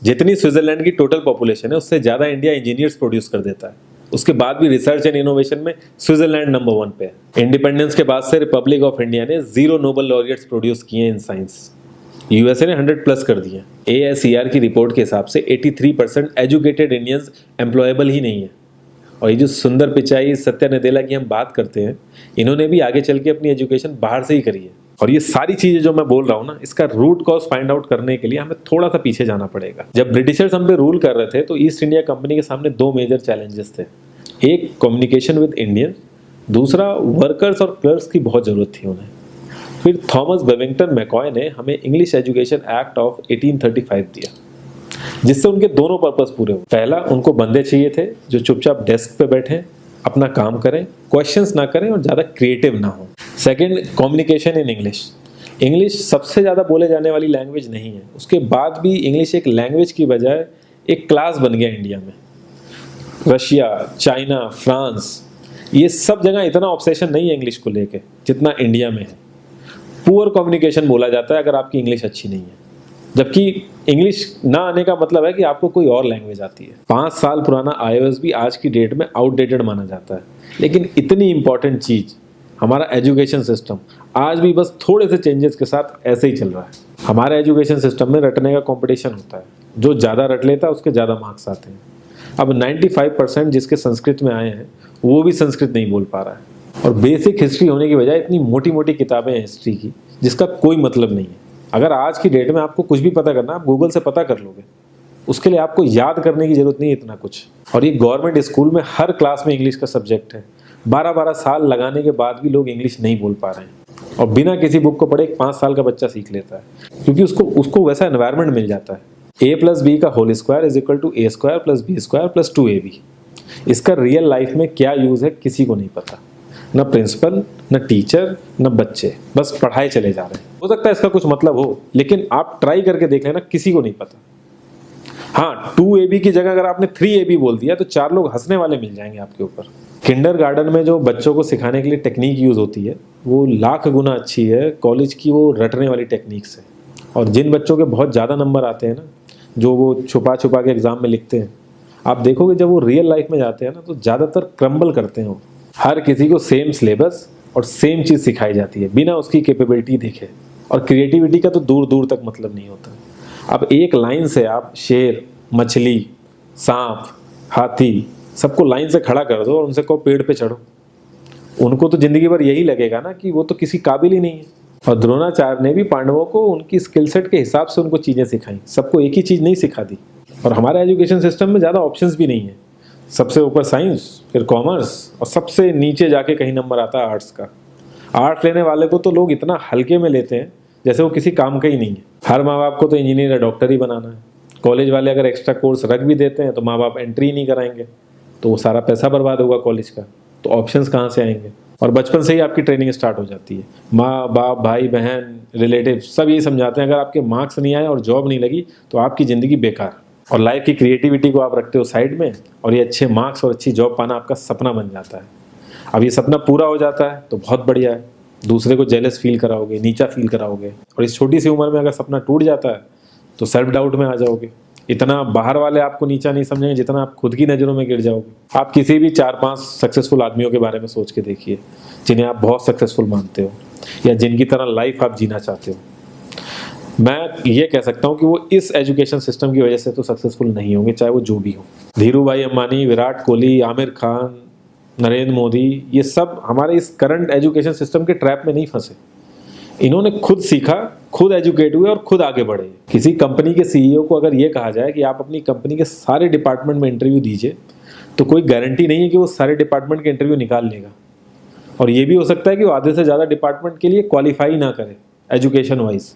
जितनी स्विट्जरलैंड की total population है उससे ज़्यादा इंडिया इंजीनियर्स प्रोड्यूस कर देता है। उसके बाद भी रिसर्च एंड इनोवेशन में स्विट्जरलैंड नंबर 1 पे है। इंडिपेंडेंस के बाद से रिपब्लिक ऑफ इंडिया ने 0 नोबेल लॉरियट्स प्रोड्यूस किए इन साइंस। यूएसए ने 100+ कर दिए। ASER की रिपोर्ट के हिसाब से 83% एजुकेटेड इंडियंस एम्प्लॉयबल ही नहीं है। और ये जो सुंदर पिचाई, सत्या नदेला की हम बात करते हैं, इन्होंने भी आगे चल के अपनी एजुकेशन बाहर से ही करी है। और ये सारी चीजें जो मैं बोल रहा हूँ ना, इसका रूट कॉज फाइंड आउट करने के लिए हमें थोड़ा सा पीछे जाना पड़ेगा। जब ब्रिटिशर्स हम पे रूल कर रहे थे तो ईस्ट इंडिया कंपनी के सामने 2 मेजर चैलेंजेस थे। एक कम्युनिकेशन विद इंडियन, दूसरा वर्कर्स और क्लर्क्स की बहुत जरूरत थी उन्हें। फिर थॉमस बेविंगटन मैकॉय ने हमें इंग्लिश एजुकेशन एक्ट ऑफ 1835 दिया, जिससे उनके दोनों पर्पस पूरे हुए। पहला, उनको बंदे चाहिए थे जो चुपचाप डेस्क पे बैठे, अपना काम करें, क्वेश्चंस ना करें और ज़्यादा क्रिएटिव ना हो। Second, communication in English. English सबसे ज़्यादा बोले जाने वाली लैंग्वेज नहीं है, उसके बाद भी इंग्लिश एक लैंग्वेज की बजाय एक क्लास बन गया इंडिया में। रशिया, चाइना, फ्रांस, ये सब जगह इतना ऑब्सेशन नहीं है इंग्लिश को लेके जितना इंडिया में है। पुअर कम्युनिकेशन बोला जाता है अगर आपकी इंग्लिश अच्छी नहीं है, जबकि इंग्लिश ना आने का मतलब है कि आपको कोई और लैंग्वेज आती है। 5 साल पुराना iOS भी आज की डेट में आउटडेटेड माना जाता है। लेकिन इतनी इंपॉर्टेंट चीज़ हमारा एजुकेशन सिस्टम आज भी बस थोड़े से चेंजेस के साथ ऐसे ही चल रहा है। हमारे एजुकेशन सिस्टम में रटने का कंपटीशन होता है, जो ज़्यादा रट लेता है उसके ज़्यादा मार्क्स आते हैं। अब 95% जिसके संस्कृत में आए हैं वो भी संस्कृत नहीं बोल पा रहा है। और बेसिक हिस्ट्री होने की बजाय इतनी मोटी मोटी किताबें हैं हिस्ट्री की जिसका कोई मतलब नहीं है। अगर आज की डेट में आपको कुछ भी पता करना, आप गूगल से पता कर लोगे, उसके लिए आपको याद करने की जरूरत नहीं है इतना कुछ। और ये गवर्नमेंट स्कूल में हर क्लास में इंग्लिश का सब्जेक्ट है। 12-12 साल लगाने के बाद भी लोग इंग्लिश नहीं बोल पा रहे हैं, और बिना किसी बुक को पढ़े 5 साल का बच्चा सीख लेता है, क्योंकि उसको वैसा एनवायरनमेंट मिल जाता है। A+B का whole square is equal to A² + B² + 2AB। इसका रियल लाइफ में क्या यूज है किसी को नहीं पता, न प्रिंसिपल, न टीचर, न बच्चे, बस पढ़ाए चले जा रहे हैं। हो सकता है इसका कुछ मतलब हो, लेकिन आप ट्राई करके देख लेना, किसी को नहीं पता। हाँ, 2AB की जगह अगर आपने 3AB बोल दिया तो 4 लोग हंसने वाले मिल जाएंगे आपके ऊपर। किंडरगार्टन में जो बच्चों को सिखाने के लिए टेक्निक यूज होती है वो लाख गुना अच्छी है कॉलेज की वो रटने वाली टेक्निक से। और जिन बच्चों के बहुत ज़्यादा नंबर आते हैं ना, जो वो छुपा छुपा के एग्जाम में लिखते हैं, आप देखोगे जब वो रियल लाइफ में जाते हैं ना तो ज़्यादातर क्रम्बल करते हैं वो। हर किसी को सेम सिलेबस और सेम चीज़ सिखाई जाती है बिना उसकी कैपेबिलिटी देखे, और क्रिएटिविटी का तो दूर दूर तक मतलब नहीं होता। अब एक लाइन से आप शेर, मछली, सांप, हाथी सबको लाइन से खड़ा कर दो और उनसे कहो पेड़ पे चढ़ो, उनको तो जिंदगी भर यही लगेगा ना कि वो तो किसी काबिल ही नहीं है। और द्रोणाचार्य ने भी पांडवों को उनकी स्किल सेट के हिसाब से उनको चीज़ें सिखाई, सबको एक ही चीज़ नहीं सिखा दी। और हमारे एजुकेशन सिस्टम में ज़्यादा ऑप्शंस भी नहीं है। सबसे ऊपर साइंस, फिर कॉमर्स, और सबसे नीचे जाके कहीं नंबर आता है आर्ट्स का। आर्ट्स लेने वाले को तो लोग इतना हल्के में लेते हैं जैसे वो किसी काम का ही नहीं है। हर माँ बाप को तो इंजीनियर या डॉक्टर ही बनाना है। कॉलेज वाले अगर एक्स्ट्रा कोर्स रख भी देते हैं तो माँ बाप एंट्री नहीं कराएंगे, तो वो सारा पैसा बर्बाद होगा कॉलेज का। तो ऑप्शंस कहाँ से आएंगे? और बचपन से ही आपकी ट्रेनिंग स्टार्ट हो जाती है। माँ बाप, भाई बहन, रिलेटिव सब यही समझाते हैं अगर आपके मार्क्स नहीं आए और जॉब नहीं लगी तो आपकी ज़िंदगी बेकार। और लाइफ की क्रिएटिविटी को आप रखते हो साइड में, और ये अच्छे मार्क्स और अच्छी जॉब पाना आपका सपना बन जाता है। अब ये सपना पूरा हो जाता है तो बहुत बढ़िया है, दूसरे को जेलस फील कराओगे, नीचा फील कराओगे। और इस छोटी सी उम्र में अगर सपना टूट जाता है तो सेल्फ डाउट में आ जाओगे। इतना बाहर वाले आपको नीचा नहीं समझेंगे जितना आप खुद की नज़रों में गिर जाओगे। आप किसी भी 4-5 सक्सेसफुल आदमियों के बारे में सोच के देखिए जिन्हें आप बहुत सक्सेसफुल मानते हो या जिनकी तरह लाइफ आप जीना चाहते हो। मैं ये कह सकता हूँ कि वो इस एजुकेशन सिस्टम की वजह से तो सक्सेसफुल नहीं होंगे, चाहे वो जो भी हो। धीरू भाई अंबानी, विराट कोहली, आमिर खान, नरेंद्र मोदी, ये सब हमारे इस करंट एजुकेशन सिस्टम के ट्रैप में नहीं फंसे। इन्होंने खुद सीखा, खुद एजुकेट हुए और खुद आगे बढ़े। किसी कंपनी के सीईओ को अगर ये कहा जाए कि आप अपनी कंपनी के सारे डिपार्टमेंट में इंटरव्यू दीजिए, तो कोई गारंटी नहीं है कि वो सारे डिपार्टमेंट के इंटरव्यू निकाल लेगा। और ये भी हो सकता है कि वो आधे से ज़्यादा डिपार्टमेंट के लिए क्वालिफाई ना करे एजुकेशन वाइज,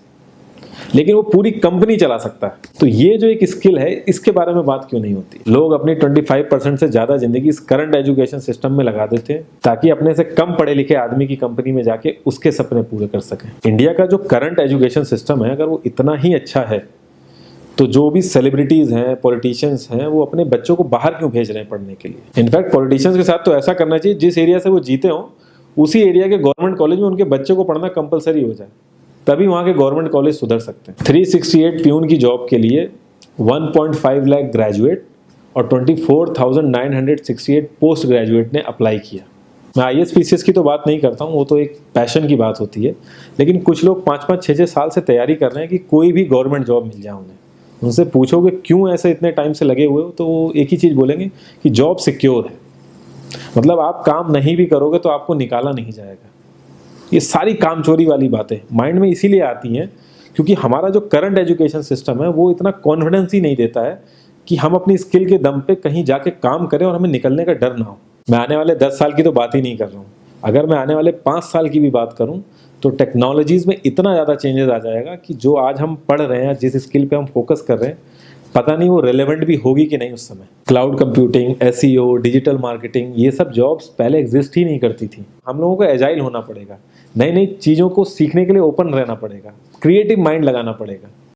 लेकिन वो पूरी कंपनी चला सकता है। तो ये जो एक स्किल है, इसके बारे में बात क्यों नहीं होती? लोग अपनी 25% से ज़्यादा जिंदगी इस करंट एजुकेशन सिस्टम में लगा देते हैं ताकि अपने से कम पढ़े लिखे आदमी की कंपनी में जाके उसके सपने पूरे कर सकें। इंडिया का जो करंट एजुकेशन सिस्टम है, अगर वो इतना ही अच्छा है तो जो भी सेलिब्रिटीज़ हैं, पॉलिटिशियंस हैं, वो अपने बच्चों को बाहर क्यों भेज रहे हैं पढ़ने के लिए? इनफैक्ट पॉलिटिशियंस के साथ तो ऐसा करना चाहिए, जिस एरिया से वो जीते हों उसी एरिया के गवर्नमेंट कॉलेज में उनके बच्चे को पढ़ना कंपलसरी हो जाए, तभी वहाँ के गवर्नमेंट कॉलेज सुधर सकते हैं। 368 प्यून की जॉब के लिए 1.5 लाख ग्रेजुएट और 24,968 पोस्ट ग्रेजुएट ने अप्लाई किया। मैं IAS PCS की तो बात नहीं करता हूँ, वो तो एक पैशन की बात होती है, लेकिन कुछ लोग 5-5, 6-6 साल से तैयारी कर रहे हैं कि कोई भी गवर्नमेंट जॉब मिल जाए उन्हें। उनसे पूछोगे क्यों ऐसे इतने टाइम से लगे हुए हो, तो वो एक ही चीज़ बोलेंगे कि जॉब सिक्योर है। मतलब आप काम नहीं भी करोगे तो आपको निकाला नहीं जाएगा। ये सारी कामचोरी वाली बातें माइंड में इसीलिए आती हैं क्योंकि हमारा जो करंट एजुकेशन सिस्टम है वो इतना कॉन्फिडेंस ही नहीं देता है कि हम अपनी स्किल के दम पे कहीं जाके काम करें और हमें निकलने का डर ना हो। मैं आने वाले 10 साल की तो बात ही नहीं कर रहा हूँ, अगर मैं आने वाले 5 साल की भी बात करूँ तो टेक्नोलॉजीज़ में इतना ज़्यादा चेंजेस आ जाएगा कि जो आज हम पढ़ रहे हैं, जिस स्किल पे हम फोकस कर रहे हैं, पता नहीं वो रेलेवेंट भी होगी कि नहीं उस समय। Cloud computing, SEO, digital marketing, ये सब जॉब्स पहले एग्जिस्ट ही नहीं करती थी। हम लोगों को एजाइल होना पड़ेगा, नई नई चीज़ों को सीखने के लिए ओपन रहना पड़ेगा, क्रिएटिव माइंड लगाना पड़ेगा।